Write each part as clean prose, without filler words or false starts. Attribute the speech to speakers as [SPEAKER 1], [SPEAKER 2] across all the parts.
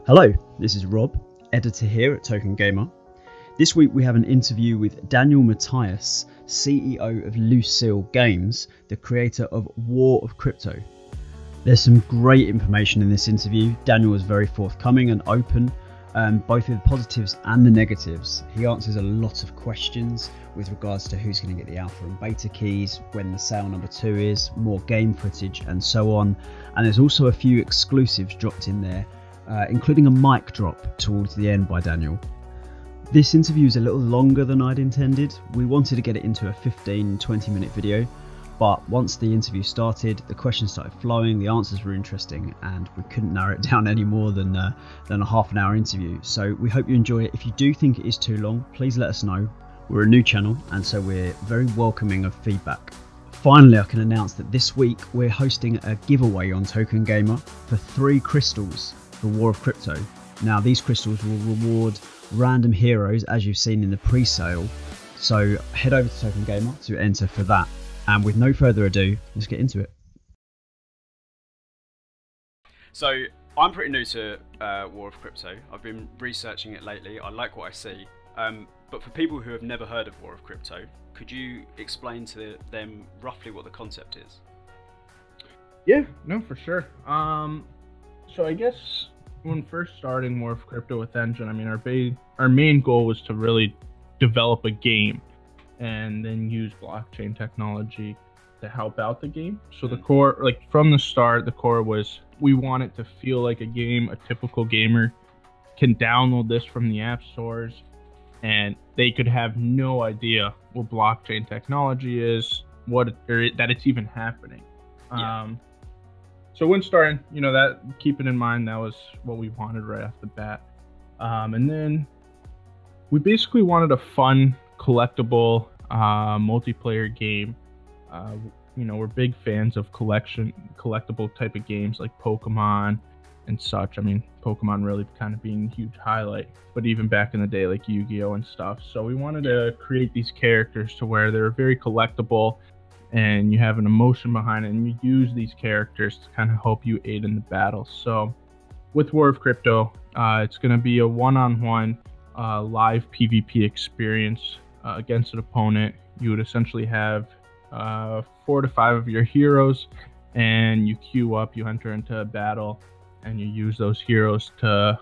[SPEAKER 1] Hello, this is Rob, editor here at Token Gamer. This week we have an interview with Daniel Matias, CEO of Lucille Games, the creator of War of Crypto. There's some great information in this interview. Daniel was very forthcoming and open, both with the positives and the negatives. He answers a lot of questions with regards to who's going to get the alpha and beta keys, when the sale number 2 is, more game footage and so on. And there's also a few exclusives dropped in there, including a mic drop towards the end by Daniel. This interview is a little longer than I'd intended. We wanted to get it into a 15-20 minute video, but once the interview started, the questions started flowing, the answers were interesting, and we couldn't narrow it down any more than a half an hour interview. So we hope you enjoy it. If you do think it is too long, please let us know. We're a new channel, and so we're very welcoming of feedback. Finally, I can announce that this week we're hosting a giveaway on Token Gamer for 3 crystals for War of Crypto. Now, these crystals will reward random heroes, as you've seen in the pre-sale. So head over to Token Gamer to enter for that. And with no further ado, let's get into it. So I'm pretty new to War of Crypto. I've been researching it lately. I like what I see. But for people who have never heard of War of Crypto, could you explain to them roughly what the concept is?
[SPEAKER 2] Yeah, no, for sure. So I guess when first starting War of Crypto with Engine, I mean, our main goal was to really develop a game and then use blockchain technology to help out the game. So the core, like from the start, the core was we want it to feel like a game. A typical gamer can download this from the app stores and they could have no idea what blockchain technology is, that it's even happening.
[SPEAKER 1] Yeah.
[SPEAKER 2] So when starting, that keeping in mind, that was what we wanted right off the bat. And then we basically wanted a fun, collectible, multiplayer game. We're big fans of collectible type of games like Pokemon and such. I mean, Pokemon really kind of being a huge highlight, but even back in the day, like Yu-Gi-Oh and stuff. So we wanted to create these characters to where they're very collectible and you have an emotion behind it, and you use these characters to kind of help you aid in the battle. So with War of Crypto, it's going to be a one-on-one live PvP experience against an opponent. You would essentially have 4 to 5 of your heroes, and you queue up, you enter into a battle, and you use those heroes to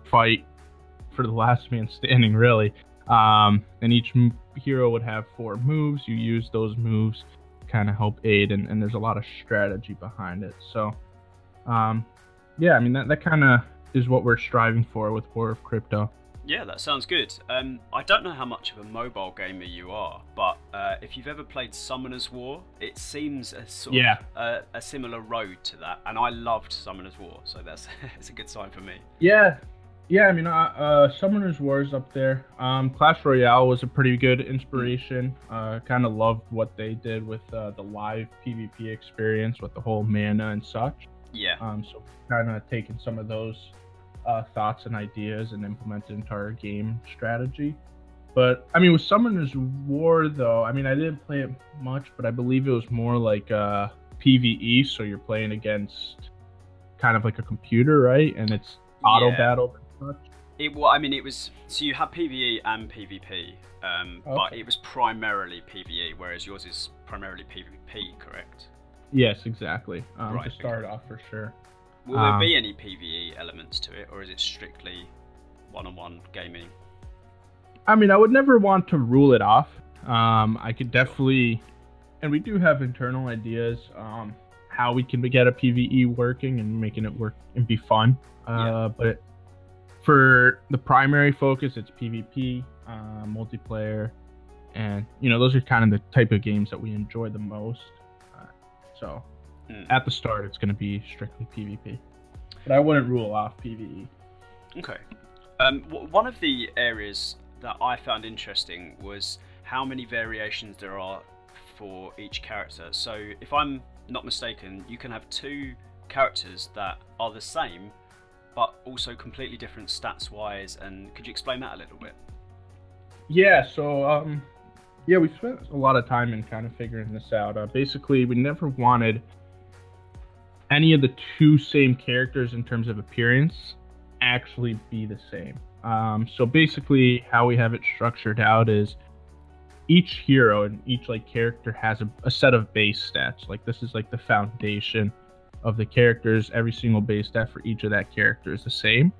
[SPEAKER 2] fight for the last man standing, really. And each hero would have 4 moves. You use those moves to kind of help aid, and there's a lot of strategy behind it. So yeah, I mean, that kind of is what we're striving for with War of Crypto.
[SPEAKER 1] Yeah, that sounds good. I don't know how much of a mobile gamer you are, but if you've ever played Summoner's War, it seems a sort of a similar road to that, and I loved Summoner's War, so that's it's a good sign for me.
[SPEAKER 2] Yeah, I mean, Summoner's War is up there. Clash Royale was a pretty good inspiration. Kind of loved what they did with the live PvP experience with the whole mana and such.
[SPEAKER 1] Yeah.
[SPEAKER 2] So kind of taking some of those thoughts and ideas and implemented into our game strategy. But I mean, with Summoner's War though, I mean, I didn't play it much, but I believe it was more like PvE, so you're playing against kind of like a computer, right? And it's auto battle and such.
[SPEAKER 1] It was, so you have PvE and PvP, but it was primarily PvE, whereas yours is primarily PvP, correct?
[SPEAKER 2] Yes, exactly.
[SPEAKER 1] Right,
[SPEAKER 2] to start off, for sure.
[SPEAKER 1] Will there be any PvE elements to it, or is it strictly one-on-one gaming?
[SPEAKER 2] I mean, I would never want to rule it off. I could definitely, and we do have internal ideas how we can get a PvE working and making it work and be fun. But for the primary focus, it's PvP, multiplayer, and those are kind of the type of games that we enjoy the most. So at the start, it's going to be strictly PvP, but I wouldn't rule off PvE.
[SPEAKER 1] Okay. One of the areas that I found interesting was how many variations there are for each character. So if I'm not mistaken, you can have 2 characters that are the same, but also completely different stats wise. And could you explain that a little bit?
[SPEAKER 2] Yeah. So yeah, we spent a lot of time in kind of figuring this out. Basically, we never wanted any of the 2 same characters in terms of appearance actually be the same. So basically how we have it structured out is each hero and each like character has a set of base stats. Like this is like the foundation of the characters. Every single base stat for each of that character is the same.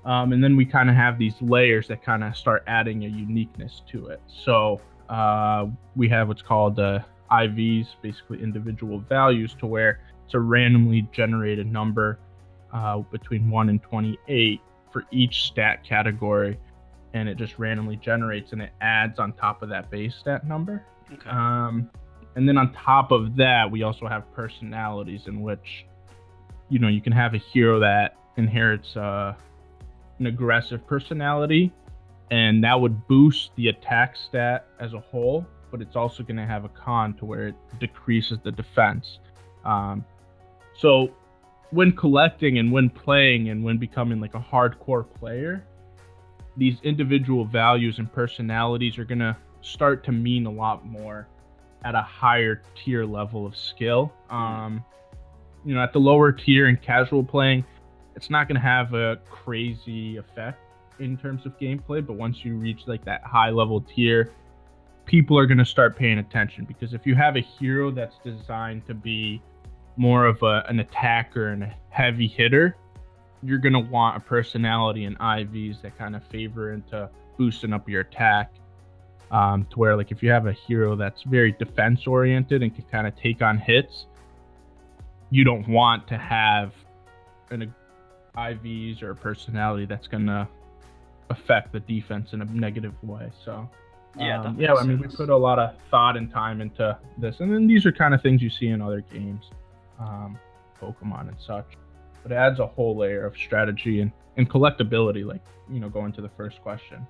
[SPEAKER 2] And then we kind of have these layers that kind of start adding a uniqueness to it. So we have what's called IVs, basically individual values, to where it's a randomly generated number between 1 and 28 for each stat category, and it just randomly generates and it adds on top of that base stat number.
[SPEAKER 1] Okay.
[SPEAKER 2] And then on top of that, we also have personalities, in which, you know, you can have a hero that inherits an aggressive personality, and that would boost the attack stat as a whole, but it's also going to have a con to where it decreases the defense. So when collecting and when playing and when becoming like a hardcore player, these individual values and personalities are going to start to mean a lot more at a higher tier level of skill. You know, at the lower tier in casual playing, it's not going to have a crazy effect in terms of gameplay, but once you reach like that high level tier, people are going to start paying attention, because if you have a hero that's designed to be more of an attacker and a heavy hitter, you're going to want a personality and IVs that kind of favor into boosting up your attack, to where like if you have a hero that's very defense oriented and can kind of take on hits, you don't want to have an IVs or a personality that's going to affect the defense in a negative way. So
[SPEAKER 1] yeah,
[SPEAKER 2] I mean, we put a lot of thought and time into this, and then these are kind of things you see in other games, Pokemon and such, but it adds a whole layer of strategy and collectability. Like, you know, going to the first question,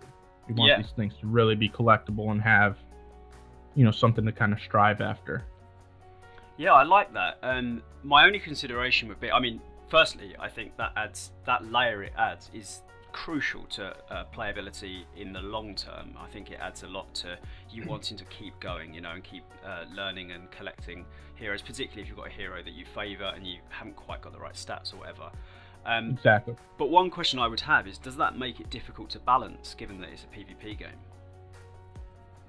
[SPEAKER 2] we want these things to really be collectible and have, you know, something to kind of strive after.
[SPEAKER 1] Yeah, I like that. My only consideration would be, I mean, firstly, I think that layer it adds is crucial to playability in the long term. I think it adds a lot to you wanting to keep going, you know, and keep learning and collecting heroes, particularly if you've got a hero that you favour and you haven't quite got the right stats or whatever.
[SPEAKER 2] Exactly.
[SPEAKER 1] But one question I would have is, does that make it difficult to balance, given that it's a PvP game?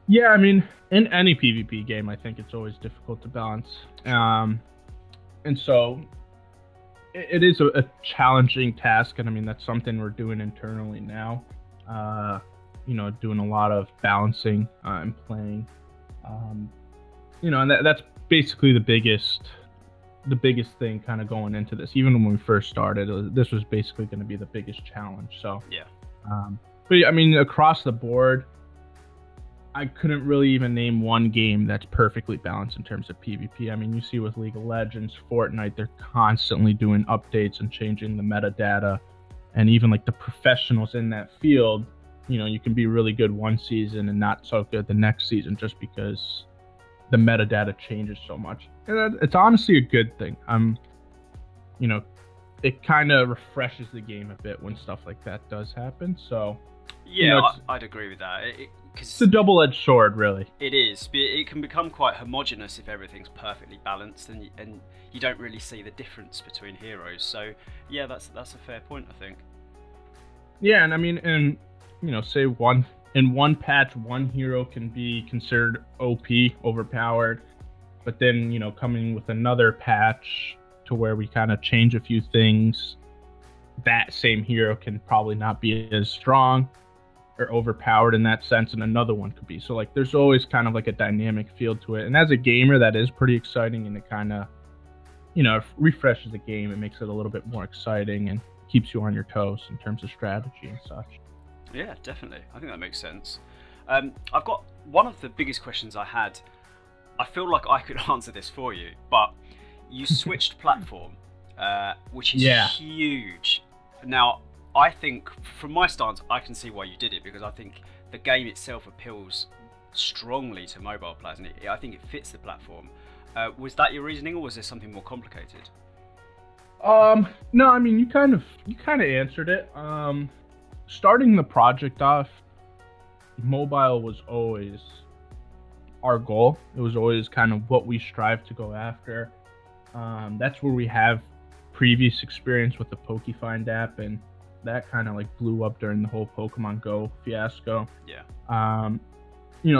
[SPEAKER 2] Yeah, I mean, in any PvP game, I think it's always difficult to balance. And so it is a challenging task, and I mean, that's something we're doing internally now. You know, doing a lot of balancing and playing. You know, and that's basically the biggest thing kind of going into this. Even when we first started, this was basically going to be the biggest challenge. So
[SPEAKER 1] yeah.
[SPEAKER 2] But I mean, across the board, I couldn't really even name one game that's perfectly balanced in terms of PvP. I mean, you see with League of Legends, Fortnite, they're constantly doing updates and changing the metadata. And even like the professionals in that field, you know, you can be really good one season and not so good the next season just because the metadata changes so much. And it's honestly a good thing. You know, it kind of refreshes the game a bit when stuff like that does happen. So
[SPEAKER 1] yeah, you know, I'd agree with that.
[SPEAKER 2] It's a double-edged sword, really.
[SPEAKER 1] It is. It can become quite homogenous if everything's perfectly balanced, and you don't really see the difference between heroes. So yeah, that's a fair point, I think. Yeah,
[SPEAKER 2] and I mean, and you know, say in one patch, one hero can be considered OP, overpowered, but then, you know, coming with another patch to where we kind of change a few things, that same hero can probably not be as strong or overpowered in that sense, and another one could be. So like, there's always kind of like a dynamic feel to it, and as a gamer, that is pretty exciting, and it kind of, you know, refreshes the game. It makes it a little bit more exciting and keeps you on your toes in terms of strategy and such.
[SPEAKER 1] Yeah, definitely. I think that makes sense. I've got one of the biggest questions I had. I feel like I could answer this for you, but you switched platform, which is huge. Now, I think, from my stance, I can see why you did it, because I think the game itself appeals strongly to mobile players, and I think it fits the platform. Was that your reasoning, or was there something more complicated?
[SPEAKER 2] No, I mean, you kind of answered it. Starting the project off, mobile was always our goal. It was always kind of what we strive to go after. That's where we have previous experience with the PokeFind app, and that kind of like blew up during the whole Pokemon Go fiasco.
[SPEAKER 1] Yeah.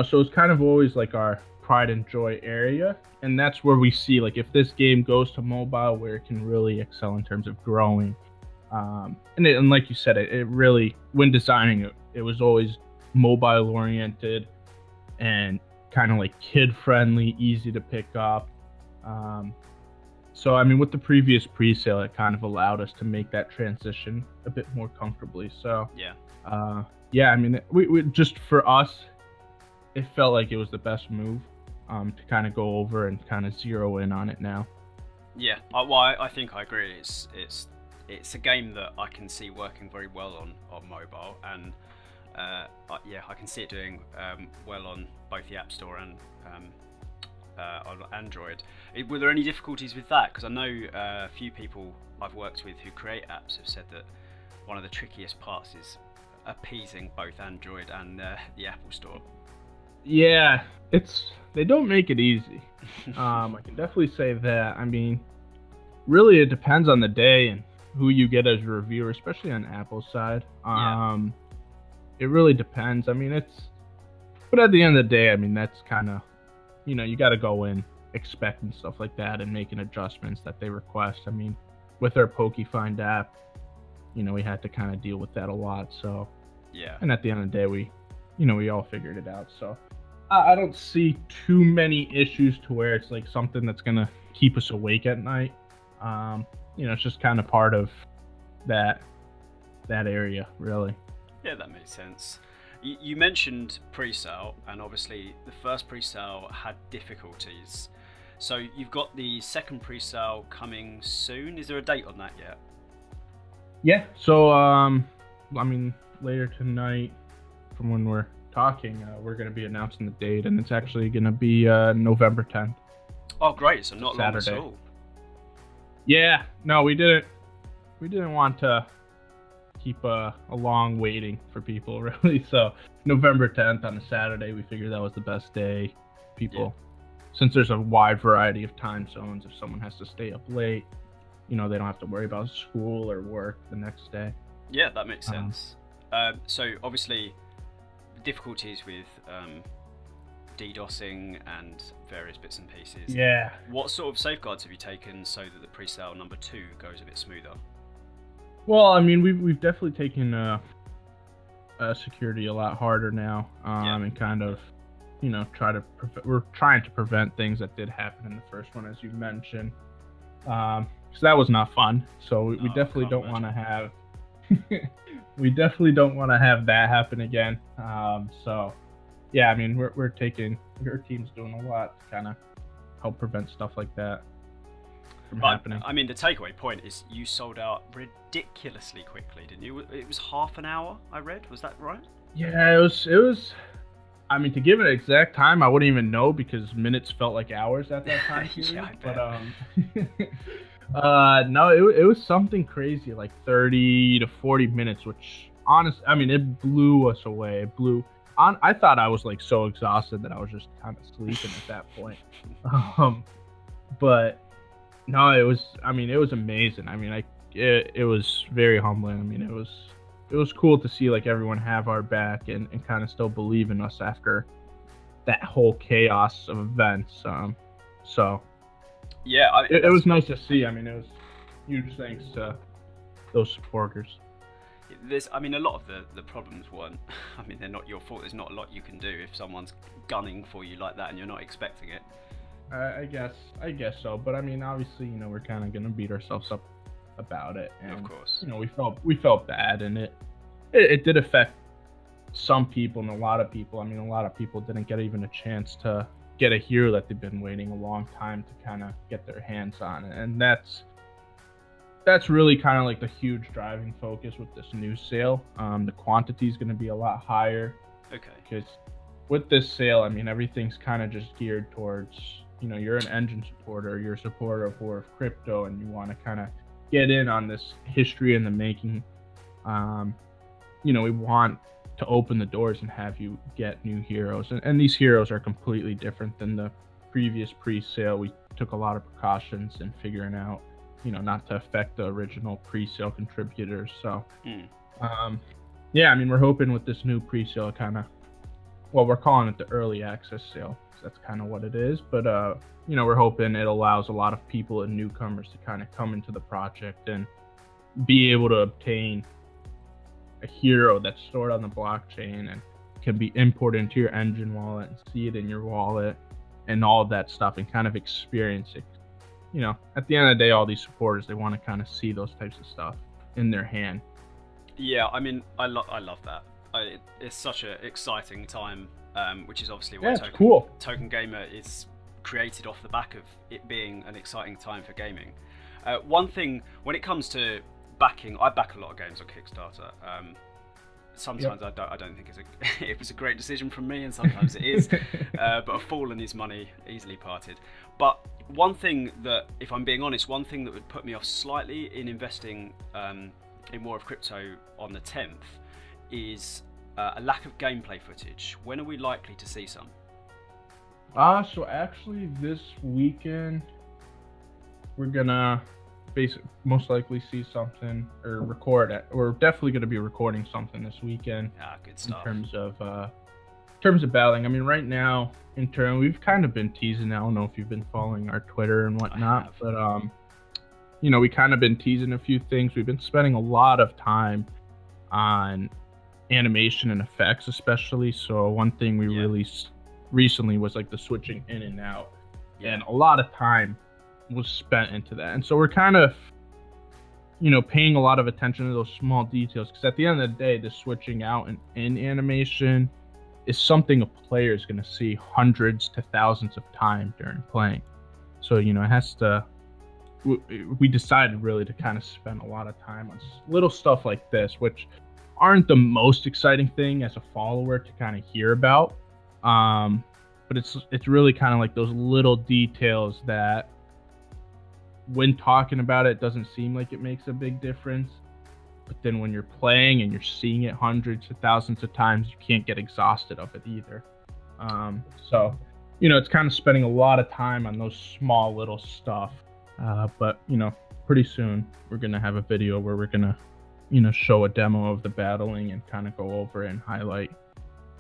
[SPEAKER 2] So it's kind of always like our pride and joy area, and that's where we see like if this game goes to mobile, where it can really excel in terms of growing. And like you said, it really, when designing it, it was always mobile oriented and kind of like kid friendly, easy to pick up. So I mean, with the previous pre-sale, it kind of allowed us to make that transition a bit more comfortably. So I mean, we just, for us, it felt like it was the best move to kind of go over and kind of zero in on it now.
[SPEAKER 1] Yeah, I think I agree. It's a game that I can see working very well on mobile, and I can see it doing well on both the App Store and on Android. Were there any difficulties with that? Because I know a few people I've worked with who create apps have said that one of the trickiest parts is appeasing both Android and the Apple Store.
[SPEAKER 2] Yeah, they don't make it easy. I can definitely say that. I mean, really, it depends on the day and who you get as a reviewer, especially on Apple's side. It really depends. I mean, but at the end of the day, I mean, that's kind of, you got to go in expecting stuff like that and making adjustments that they request. I mean, with our PokeFind app, we had to kind of deal with that a lot. So
[SPEAKER 1] yeah,
[SPEAKER 2] and at the end of the day, we all figured it out. So I don't see too many issues to where it's like something that's gonna keep us awake at night. It's just kind of part of that area, really.
[SPEAKER 1] Yeah, that makes sense. You mentioned pre-sale, and obviously the first pre-sale had difficulties. So you've got the second pre-sale coming soon. Is there a date on that yet?
[SPEAKER 2] Yeah. So I mean, later tonight, from when we're talking, we're going to be announcing the date, and it's actually going to be November 10th.
[SPEAKER 1] Oh, great! So not
[SPEAKER 2] Saturday.
[SPEAKER 1] Long at all.
[SPEAKER 2] Yeah. No, we didn't want to keep a long waiting for people, really. So November 10th on a Saturday, we figured that was the best day. People, since there's a wide variety of time zones, if someone has to stay up late, they don't have to worry about school or work the next day.
[SPEAKER 1] Yeah, that makes sense. So obviously difficulties with DDoSing and various bits and pieces.
[SPEAKER 2] Yeah.
[SPEAKER 1] What sort of safeguards have you taken so that the pre-sale number 2 goes a bit smoother?
[SPEAKER 2] Well, I mean, we've definitely taken security a lot harder now, and kind of, we're trying to prevent things that did happen in the first one, as you mentioned. So that was not fun. So we definitely don't want to have. We definitely don't want to have that happen again. So, yeah, I mean, our team's doing a lot to kind of help prevent stuff like that from happening.
[SPEAKER 1] I mean, the takeaway point is you sold out ridiculously quickly, didn't you? It was half an hour, I read. Was that right?
[SPEAKER 2] Yeah, it was. I mean, to give an exact time, I wouldn't even know because minutes felt like hours at that time period.
[SPEAKER 1] Yeah, I bet.
[SPEAKER 2] But no, it was something crazy, like 30 to 40 minutes, which honestly, I mean, it blew us away. I thought I was like so exhausted that I was just kind of sleeping at that point. But no, it was amazing. I mean, it was very humbling. I mean, it was cool to see like everyone have our back and kind of still believe in us after that whole chaos of events. So
[SPEAKER 1] yeah,
[SPEAKER 2] it was nice to see. I mean, it was huge thanks to those supporters.
[SPEAKER 1] A lot of the problems weren't. I mean, they're not your fault. There's not a lot you can do if someone's gunning for you like that and you're not expecting it.
[SPEAKER 2] I guess so. But I mean, obviously, we're kind of gonna beat ourselves up about it. And,
[SPEAKER 1] of course.
[SPEAKER 2] We felt bad, and it did affect some people and a lot of people. I mean, a lot of people didn't get even a chance to get a hero that they've been waiting a long time to kind of get their hands on, and that's really kind of like the huge driving focus with this new sale. The quantity is going to be a lot higher.
[SPEAKER 1] Okay.
[SPEAKER 2] Because with this sale, I mean, everything's kind of just geared towards, you're an engine supporter, you're a supporter of War of Crypto, and you want to kind of get in on this history in the making. We want to open the doors and have you get new heroes. And these heroes are completely different than the previous pre-sale. We took a lot of precautions in figuring out not to affect the original pre-sale contributors. So,
[SPEAKER 1] Mm.
[SPEAKER 2] yeah, I mean, we're hoping with this new pre-sale we're calling it the early access sale. That's kind of what it is. But, we're hoping it allows a lot of people and newcomers to kind of come into the project and be able to obtain a hero that's stored on the blockchain and can be imported into your engine wallet and see it in your wallet and all of that stuff and kind of experience it. At the end of the day, all these supporters, they want to kind of see those types of stuff in their hand.
[SPEAKER 1] Yeah, I mean, I love that. It's such an exciting time, which is obviously why Token Gamer is created off the back of it being an exciting time for gaming. One thing, when it comes to backing, I back a lot of games on Kickstarter. Sometimes I don't think it was a great decision from me, and sometimes it is. But a fallen is money easily parted. But one thing that, if I'm being honest, one thing that would put me off slightly in investing in War of Crypto on the 10th is a lack of gameplay footage. When are we likely to see some?
[SPEAKER 2] So actually this weekend we're gonna most likely see something or record it. We're definitely gonna be recording something this weekend.
[SPEAKER 1] Good stuff.
[SPEAKER 2] In terms of battling. I mean, right now, we've kind of been teasing. I don't know if you've been following our Twitter and whatnot, but we kind of been teasing a few things. We've been spending a lot of time on animation and effects, especially. So one thing we released recently was like the switching in and out, and a lot of time was spent into that. And so we're kind of paying a lot of attention to those small details, because at the end of the day, the switching out and in animation is something a player is going to see hundreds to thousands of times during playing. So it has to, we decided really to kind of spend a lot of time on little stuff like this, which aren't the most exciting thing as a follower to kind of hear about, but it's really kind of like those little details that, when talking about it, doesn't seem like it makes a big difference, but then when you're playing and you're seeing it hundreds of thousands of times, you can't get exhausted of it either. So it's kind of spending a lot of time on those small little stuff, but pretty soon we're gonna have a video where we're gonna show a demo of the battling and kind of go over and highlight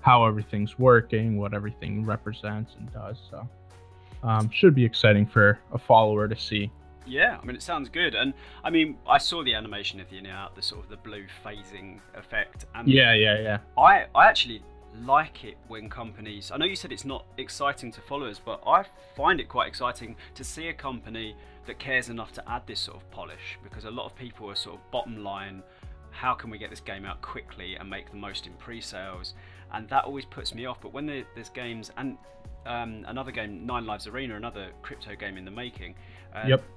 [SPEAKER 2] how everything's working, what everything represents and does. So should be exciting for a follower to see.
[SPEAKER 1] Yeah, I mean, it sounds good. And I mean, I saw the animation of the in and out, the sort of the blue phasing effect. And
[SPEAKER 2] yeah.
[SPEAKER 1] I actually like it when companies, I know you said it's not exciting to followers, but I find it quite exciting to see a company that cares enough to add this sort of polish, because a lot of people are sort of bottom line, how can we get this game out quickly and make the most in pre-sales? And that always puts me off. But when there's games, and another game, Nine Lives Arena, another crypto game in the making,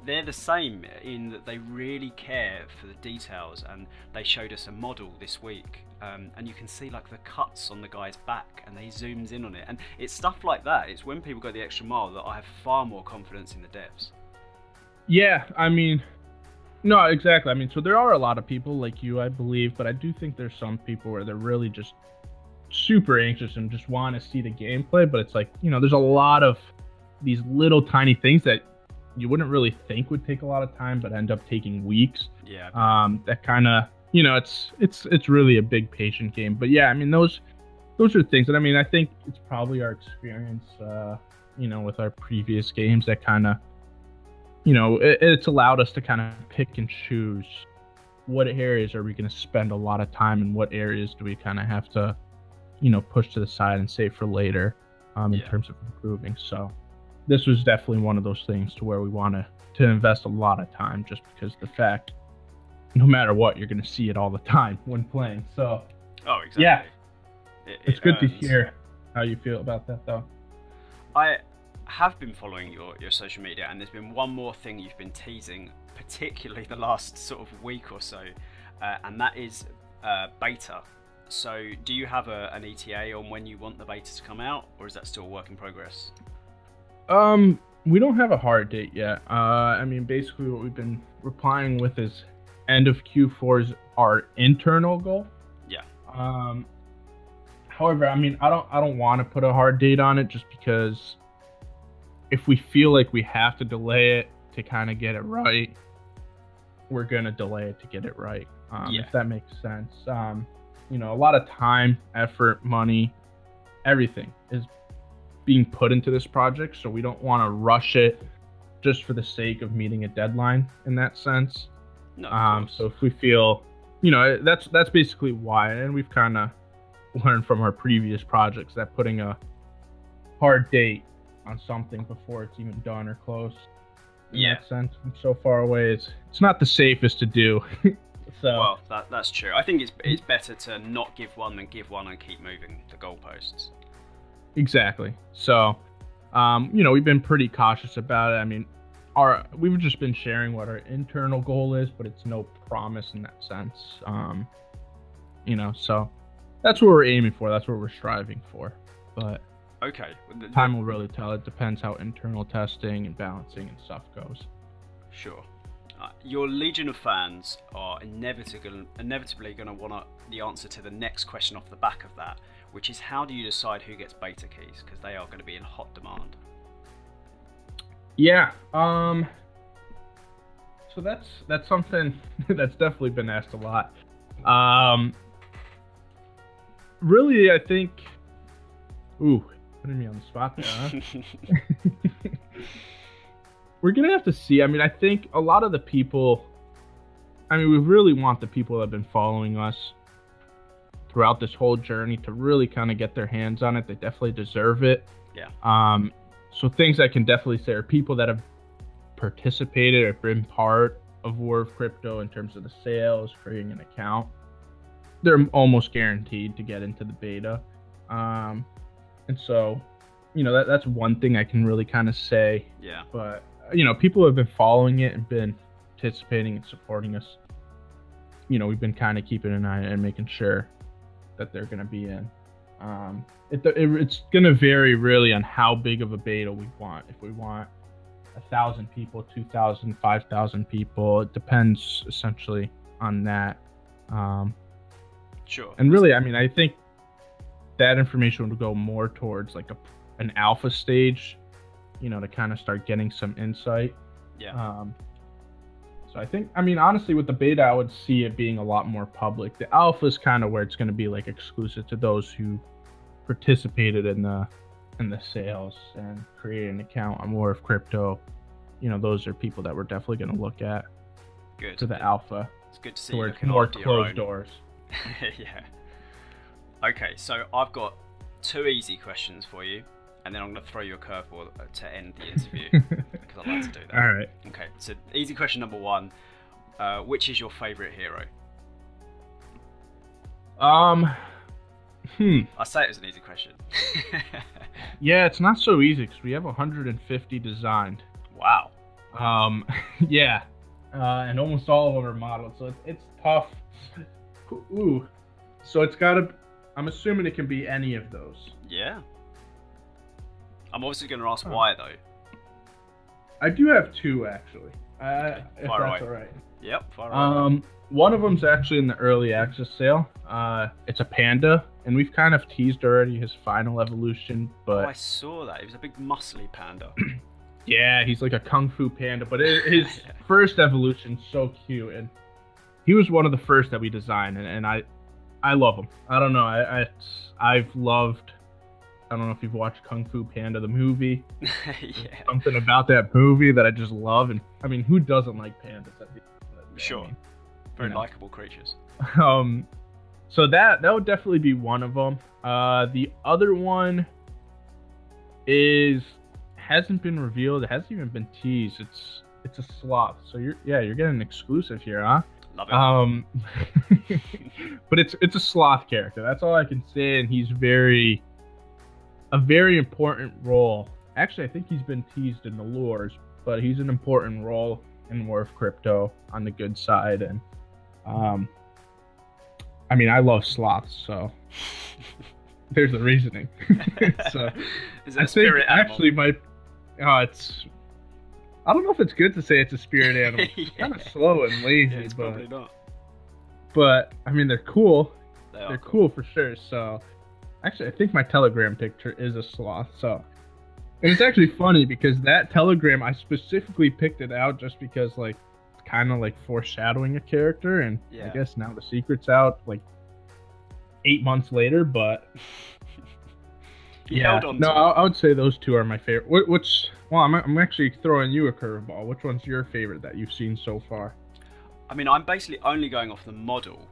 [SPEAKER 1] they're the same in that they really care for the details, and they showed us a model this week, and you can see like the cuts on the guy's back, and they zooms in on it, and it's stuff like that. It's when people go the extra mile that I have far more confidence in the devs.
[SPEAKER 2] Yeah, I mean, no, exactly. I mean, so there are a lot of people like you, I believe, but I do think there's some people where they're really just super anxious and just want to see the gameplay, but it's like, there's a lot of these little tiny things that you wouldn't really think would take a lot of time, but end up taking weeks.
[SPEAKER 1] Yeah.
[SPEAKER 2] That kind of, it's really a big patient game. But yeah, I mean, those are things that, I mean, I think it's probably our experience, with our previous games that kind of, it's allowed us to kind of pick and choose what areas are we going to spend a lot of time, and what areas do we kind of have to, push to the side and save for later, in terms of improving. So this was definitely one of those things to where we want to invest a lot of time, just because the fact, no matter what, you're going to see it all the time when playing. So,
[SPEAKER 1] exactly.
[SPEAKER 2] Yeah, it's good to hear how you feel about that, though.
[SPEAKER 1] I have been following your social media, and there's been one more thing you've been teasing, particularly the last sort of week or so, and that is beta. So do you have an ETA on when you want the beta to come out, or is that still a work in progress?
[SPEAKER 2] We don't have a hard date yet. I mean, basically what we've been replying with is end of Q4 is our internal goal.
[SPEAKER 1] Yeah.
[SPEAKER 2] However, I mean, I don't want to put a hard date on it, just because if we feel like we have to delay it to kind of get it right, we're gonna delay it to get it right.
[SPEAKER 1] Yeah.
[SPEAKER 2] If that makes sense. You know, a lot of time, effort, money, everything is being put into this project, so we don't want to rush it just for the sake of meeting a deadline in that sense.
[SPEAKER 1] No,
[SPEAKER 2] so if we feel, you know, that's basically why, and we've kind of learned from our previous projects that putting a hard date on something before it's even done or close, in that sense, from so far away, it's not the safest to do. So
[SPEAKER 1] well, that's true. I think it's better to not give one than give one and keep moving the goalposts.
[SPEAKER 2] Exactly. So, you know, we've been pretty cautious about it. I mean, we've just been sharing what our internal goal is, but it's no promise in that sense. You know, so that's what we're aiming for. That's what we're striving for. But
[SPEAKER 1] okay,
[SPEAKER 2] time will really tell. It depends how internal testing and balancing and stuff goes.
[SPEAKER 1] Sure. Your legion of fans are inevitably going to want the answer to the next question off the back of that, which is how do you decide who gets beta keys? Because they are going to be in hot demand.
[SPEAKER 2] Yeah. So that's something that's definitely been asked a lot. Really, I think. Ooh, putting me on the spot there, huh? We're gonna have to see. I mean, I think a lot of the people. I mean, we really want the people that have been following us throughout this whole journey to really kind of get their hands on it. They definitely deserve it.
[SPEAKER 1] Yeah.
[SPEAKER 2] So things I can definitely say are people that have participated or been part of War of Crypto in terms of the sales, creating an account. They're almost guaranteed to get into the beta. And so, you know, that's one thing I can really kind of say.
[SPEAKER 1] Yeah.
[SPEAKER 2] But, you know, people who have been following it and been participating and supporting us, you know, we've been kind of keeping an eye and making sure that they're going to be in. It's going to vary really on how big of a beta we want. If we want 1,000 people, 2,000, 5,000 people, it depends essentially on that.
[SPEAKER 1] Sure.
[SPEAKER 2] And really, I mean, I think that information would go more towards like an alpha stage, you know, to kind of start getting some insight.
[SPEAKER 1] Yeah.
[SPEAKER 2] So I think, I mean, honestly, with the beta, I would see it being a lot more public. The alpha is kind of where it's going to be like exclusive to those who participated in the sales and created an account on War of Crypto. You know, those are people that we're definitely going to look at.
[SPEAKER 1] Good.
[SPEAKER 2] To the alpha.
[SPEAKER 1] It's good to see
[SPEAKER 2] where it's more closed doors.
[SPEAKER 1] Yeah. Okay, so I've got 2 easy questions for you, and then I'm going to throw you a curveball to end the interview because I like to do that.
[SPEAKER 2] All right.
[SPEAKER 1] Okay, so easy question number 1: which is your favorite hero?
[SPEAKER 2] I
[SPEAKER 1] say it was an easy question.
[SPEAKER 2] Yeah, it's not so easy because we have 150 designed.
[SPEAKER 1] Wow.
[SPEAKER 2] Yeah, and almost all of them are modeled, so it's tough. Ooh, so it's gotta. I'm assuming it can be any of those.
[SPEAKER 1] Yeah. I'm obviously going to ask why though.
[SPEAKER 2] I do have 2 actually.
[SPEAKER 1] Okay,
[SPEAKER 2] if that's all right.
[SPEAKER 1] Yep. Far right.
[SPEAKER 2] One of them's actually in the early access sale. It's a panda, and we've kind of teased already his final evolution. But
[SPEAKER 1] I saw that. He was a big muscly panda.
[SPEAKER 2] Yeah, he's like a kung fu panda, but his first evolution's so cute, and he was one of the first that we designed, and I love him. I don't know. I've loved. I don't know if you've watched Kung Fu Panda, the movie.
[SPEAKER 1] Yeah.
[SPEAKER 2] Something about that movie that I just love, and I mean, who doesn't like pandas?
[SPEAKER 1] Sure.
[SPEAKER 2] I mean,
[SPEAKER 1] very likable creatures.
[SPEAKER 2] So that would definitely be one of them. The other one hasn't been revealed. It hasn't even been teased. It's a sloth. So you're getting an exclusive here, huh?
[SPEAKER 1] Love it.
[SPEAKER 2] But it's a sloth character. That's all I can say, and he's a very important role. Actually, I think he's been teased in the lures, but he's an important role in War of Crypto on the good side. And I mean, I love sloths, so there's the reasoning. So
[SPEAKER 1] is it a spirit animal?
[SPEAKER 2] Actually it's. I don't know if it's good to say it's a spirit animal. It's kind of slow and lazy,
[SPEAKER 1] yeah, it's probably not.
[SPEAKER 2] But I mean, they're cool.
[SPEAKER 1] They're
[SPEAKER 2] cool for sure. So actually, I think my Telegram picture is a sloth. So, and it's actually funny because that Telegram, I specifically picked it out just because like kind of like foreshadowing a character, and
[SPEAKER 1] Yeah.
[SPEAKER 2] I guess now the secret's out like 8 months later. But
[SPEAKER 1] You
[SPEAKER 2] yeah,
[SPEAKER 1] held on
[SPEAKER 2] no,
[SPEAKER 1] to it.
[SPEAKER 2] I would say those two are my favorite. Well, I'm actually throwing you a curveball. Which one's your favorite that you've seen so far?
[SPEAKER 1] I mean, I'm basically only going off the model,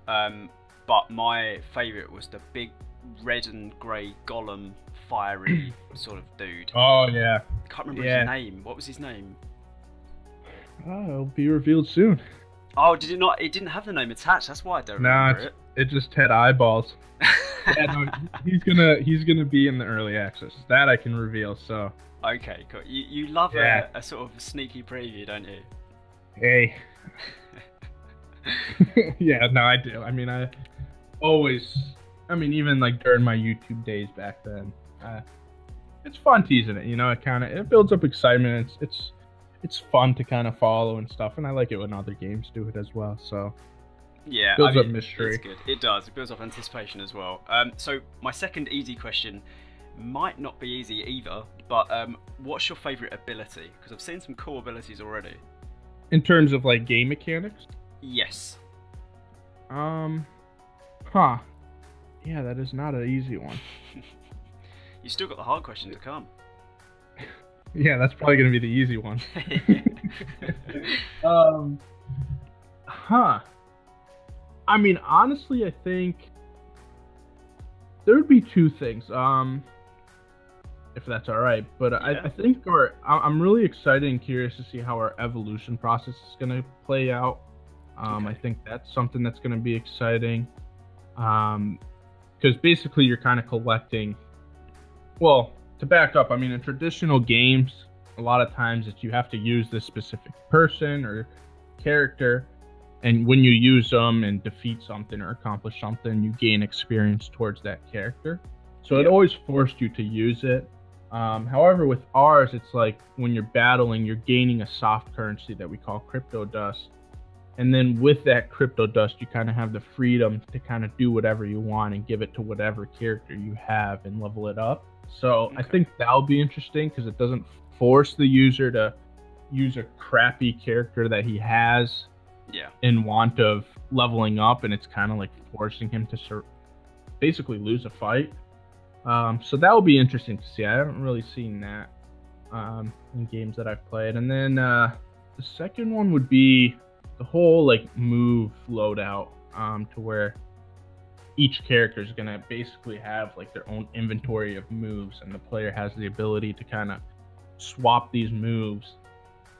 [SPEAKER 1] but my favourite was the big red and grey golem, fiery sort of dude.
[SPEAKER 2] Oh yeah,
[SPEAKER 1] Can't remember his name. What was his name?
[SPEAKER 2] oh, it'll be revealed soon.
[SPEAKER 1] Oh, did it not? It didn't have the name attached. That's why I don't remember it.
[SPEAKER 2] It just had eyeballs. Yeah, no, he's gonna be in the early access. That I can reveal. So
[SPEAKER 1] Okay, cool. You love
[SPEAKER 2] Yeah.
[SPEAKER 1] a sort of sneaky preview, don't you?
[SPEAKER 2] hey, yeah, no, I do. I mean, even like during my YouTube days back then, it's fun teasing it. You know, it builds up excitement. It's fun to kind of follow and stuff, and I like it when other games do it as well. So
[SPEAKER 1] Yeah,
[SPEAKER 2] builds up mystery.
[SPEAKER 1] It's good. It does. It builds up anticipation as well. So my second easy question might not be easy either, but what's your favourite ability? Because I've seen some cool abilities already.
[SPEAKER 2] In terms of like game mechanics,
[SPEAKER 1] Yes.
[SPEAKER 2] yeah, that is not an easy one.
[SPEAKER 1] You still got the hard question to come.
[SPEAKER 2] Yeah, that's probably gonna be the easy one. I mean, honestly, I think there would be two things. If that's all right, but
[SPEAKER 1] Yeah.
[SPEAKER 2] I think I'm really excited and curious to see how our evolution process is gonna play out.
[SPEAKER 1] Okay.
[SPEAKER 2] I think that's something that's gonna be exciting. Because basically you're kind of collecting. Well, to back up, I mean, in traditional games, a lot of times you have to use this specific person or character, and when you use them and defeat something or accomplish something, you gain experience towards that character. So it
[SPEAKER 1] Yeah.
[SPEAKER 2] always forced you to use it. However, with ours, it's like when you're battling, you're gaining a soft currency that we call crypto dust. And then with that crypto dust, you kind of have the freedom to kind of do whatever you want and give it to whatever character you have and level it up. So I
[SPEAKER 1] Okay.
[SPEAKER 2] think that'll be interesting because it doesn't force the user to use a crappy character that he has
[SPEAKER 1] Yeah.
[SPEAKER 2] in want of leveling up, and it's kind of like forcing him to basically lose a fight. So that will be interesting to see. I haven't really seen that in games that I've played. And then the second one would be the whole like move loadout, to where each character is gonna basically have like their own inventory of moves, and the player has the ability to kind of swap these moves.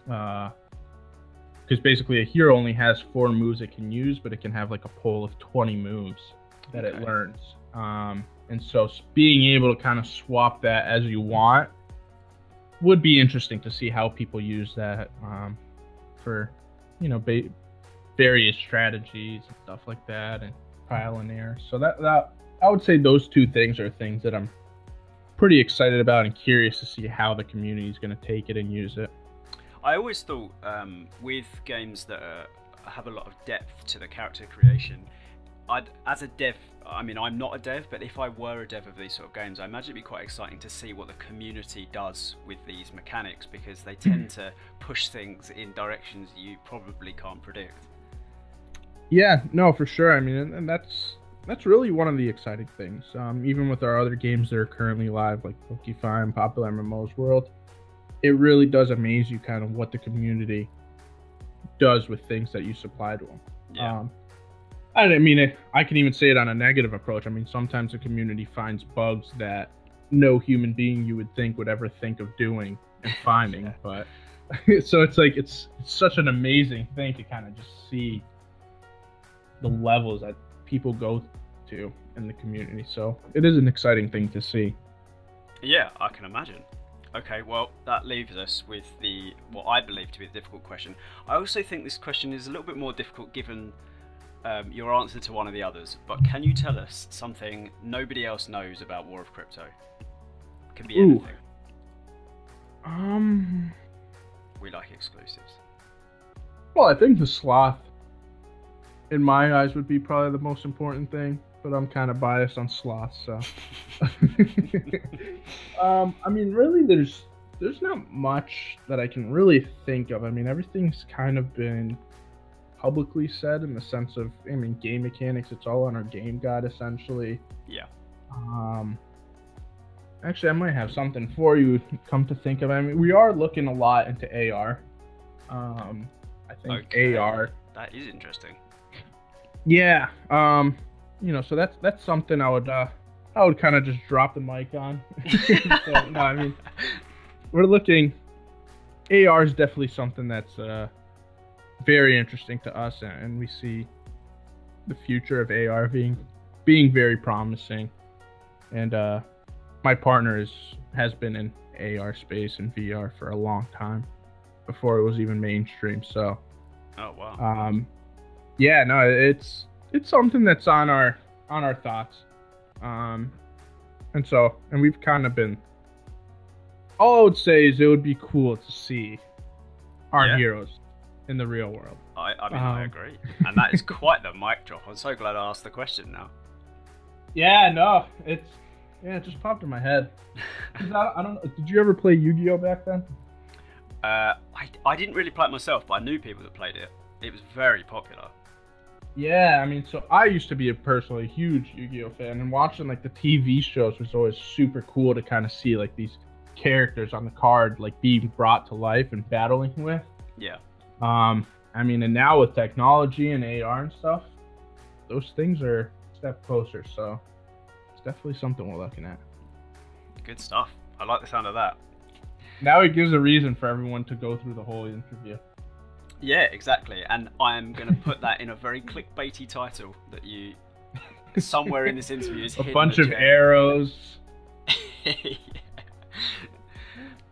[SPEAKER 2] Because basically a hero only has 4 moves it can use, but it can have like a pool of 20 moves that it
[SPEAKER 1] Okay.
[SPEAKER 2] learns. And so being able to kind of swap that as you want would be interesting to see how people use that for, you know, various strategies and stuff like that, and trial and error. So that I would say those two things are things that I'm pretty excited about and curious to see how the community is going to take it and use it.
[SPEAKER 1] I always thought with games that have a lot of depth to the character creation, as a dev, I mean, I'm not a dev, but if I were a dev of these sort of games, I imagine it'd be quite exciting to see what the community does with these mechanics, because they tend to push things in directions you probably can't predict.
[SPEAKER 2] Yeah, no, for sure. I mean, and that's really one of the exciting things. Even with our other games that are currently live, like Pokefy and Popular MMOs World, it really does amaze you kind of what the community does with things that you supply to them.
[SPEAKER 1] Yeah.
[SPEAKER 2] I mean, I can even say it on a negative approach. I mean, sometimes the community finds bugs that no human being you would think would ever think of doing and finding.
[SPEAKER 1] Yeah.
[SPEAKER 2] But so it's like it's such an amazing thing to kind of just see the levels that people go to in the community. So it is an exciting thing to see.
[SPEAKER 1] Yeah, I can imagine. Okay, well, that leaves us with what I believe to be the difficult question. I also think this question is a little bit more difficult given your answer to one of the others, but can you tell us something nobody else knows about War of Crypto? Can be anything. We like exclusives.
[SPEAKER 2] Well, I think the sloth, in my eyes, would be probably the most important thing, but I'm kind of biased on sloths, so. I mean, really, there's there's not much that I can really think of. I mean, everything's kind of been publicly said in the sense of, I mean, game mechanics. It's all on our game guide essentially.
[SPEAKER 1] Yeah.
[SPEAKER 2] Actually, I might have something for you. Come to think of it, I mean, we are looking a lot into AR. I think AR.
[SPEAKER 1] That is interesting.
[SPEAKER 2] Yeah. So that's something I would kind of just drop the mic on. So, no, I mean, we're looking. AR is definitely something that's very interesting to us, and we see the future of AR being very promising. And my partner has been in AR space and VR for a long time, before it was even mainstream. So,
[SPEAKER 1] oh wow.
[SPEAKER 2] Yeah, no, it's something that's on our thoughts. And we've kind of been. All I would say is it would be cool to see our heroes in the real world.
[SPEAKER 1] I mean, I agree, and that is quite the mic drop. I'm so glad I asked the question now.
[SPEAKER 2] Yeah, no, it just popped in my head. I don't know. Did you ever play Yu-Gi-Oh back then?
[SPEAKER 1] I didn't really play it myself, but I knew people that played it. It was very popular.
[SPEAKER 2] Yeah, I mean, so I used to be a huge Yu-Gi-Oh fan, and watching like the TV shows was always super cool to kind of see like these characters on the card like being brought to life and battling with.
[SPEAKER 1] Yeah.
[SPEAKER 2] I mean, and now with technology and AR and stuff, those things are a step closer. So it's definitely something we're looking at.
[SPEAKER 1] Good stuff. I like the sound of that.
[SPEAKER 2] Now it gives a reason for everyone to go through the whole interview.
[SPEAKER 1] Yeah, exactly. And I am going to put that in a very clickbaity title that you somewhere in this interview is
[SPEAKER 2] a bunch of arrows.
[SPEAKER 1] Yeah.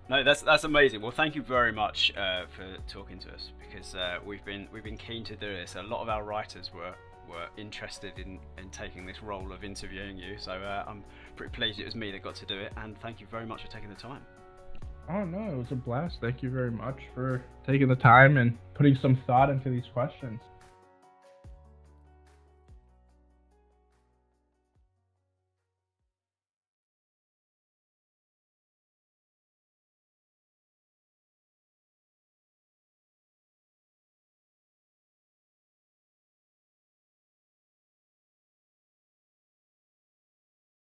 [SPEAKER 1] No, that's amazing. Well, thank you very much for talking to us, because we've been keen to do this. A lot of our writers were interested in taking this role of interviewing you, so I'm pretty pleased it was me that got to do it. And thank you very much for taking the time.
[SPEAKER 2] Oh no, it was a blast. Thank you very much for taking the time and putting some thought into these questions.